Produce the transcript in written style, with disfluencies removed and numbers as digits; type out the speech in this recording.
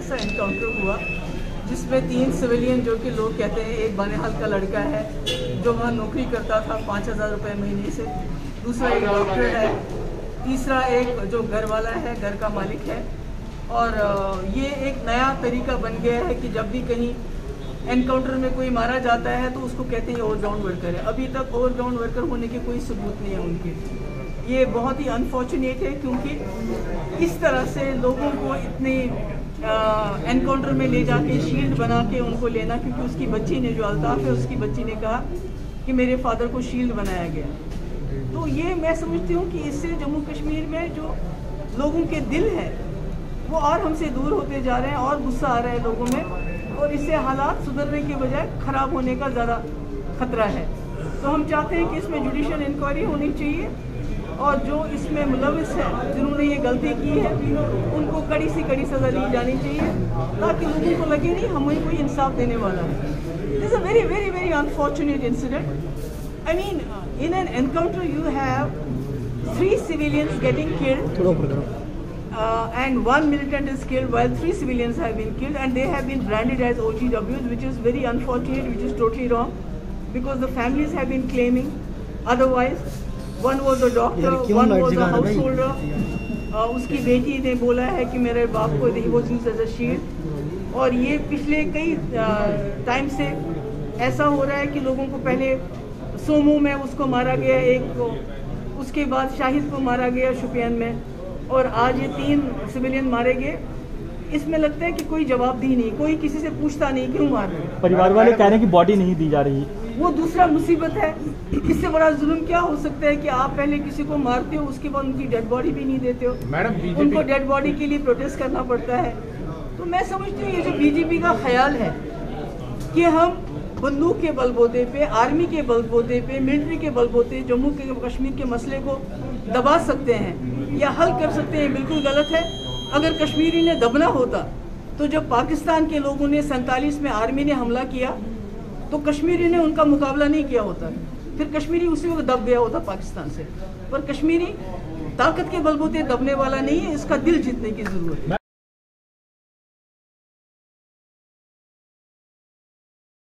ऐसा इनकाउंटर हुआ जिसमें 3 सिविलियन, जो कि लोग कहते हैं एक बानेहाल का लड़का है जो वहाँ नौकरी करता था 5,000 रुपये महीने से, दूसरा एक डॉक्टर है, तीसरा एक जो घर वाला है, घर का मालिक है। और ये एक नया तरीका बन गया है कि जब भी कहीं एनकाउंटर में कोई मारा जाता है तो उसको कहते हैं ओवरग्राउंड वर्कर है। अभी तक ओवरग्राउंड वर्कर होने के कोई सबूत नहीं है उनके। ये बहुत ही अनफॉर्चुनेट है क्योंकि इस तरह से लोगों को इतने एनकाउंटर में ले जाके शील्ड बना के उनको लेना, क्योंकि उसकी बच्ची ने, जो अल्ताफ है, उसकी बच्ची ने कहा कि मेरे फादर को शील्ड बनाया गया। तो ये मैं समझती हूँ कि इससे जम्मू कश्मीर में जो लोगों के दिल है वो और हमसे दूर होते जा रहे हैं और गुस्सा आ रहा है लोगों में, और इससे हालात सुधरने के बजाय ख़राब होने का ज़्यादा खतरा है। तो हम चाहते हैं कि इसमें जुडिशल इंक्वायरी होनी चाहिए और जो इसमें मुलविस है, जिन्होंने ये गलती की है, उनको कड़ी से कड़ी सज़ा दी जानी चाहिए ताकि लोगों को लगे नहीं हमें कोई इंसाफ देने वाला है। This is a very very very unfortunate incident. I mean in an encounter you have 3 civilians getting killed and 1 militant is killed while 3 civilians have been killed, and they have been branded as OGWs, which is very unfortunate, which is totally wrong because the families have been claiming otherwise. One was a doctor, one was a householder. उसकी बेटी ने बोला है कि मेरे बाप को he was used as a shield। और ये पिछले कई टाइम से ऐसा हो रहा है कि लोगों को पहले सोमो में उसको मारा गया एक को, उसके बाद शाहिद को मारा गया शुपियान में, और आज ये 3 सिविलियन मारे गए। इसमें लगता है कि कोई जवाबदेही नहीं, कोई किसी से पूछता नहीं क्यों मार रहे हैं। परिवार वाले कह रहे हैं कि बॉडी नहीं दी जा रही, वो दूसरा मुसीबत है। इससे बड़ा जुल्म क्या हो सकता है कि आप पहले किसी को मारते हो, उसके बाद उनकी डेड बॉडी भी नहीं देते हो। मैडम, उनको डेड बॉडी के लिए प्रोटेस्ट करना पड़ता है। तो मैं समझती हूँ ये जो बीजेपी का ख्याल है कि हम बंदूक के बलबूते पे, आर्मी के बलबूते पे, मिलिट्री के बलबूते जम्मू के कश्मीर के मसले को दबा सकते हैं या हल कर सकते हैं, बिल्कुल गलत है। अगर कश्मीरी ने दबना होता तो जब पाकिस्तान के लोगों ने 47 में आर्मी ने हमला किया तो कश्मीरी ने उनका मुकाबला नहीं किया होता, फिर कश्मीरी उसी वक्त दब गया होता पाकिस्तान से। पर कश्मीरी ताकत के बलबूते दबने वाला नहीं है, इसका दिल जीतने की जरूरत है।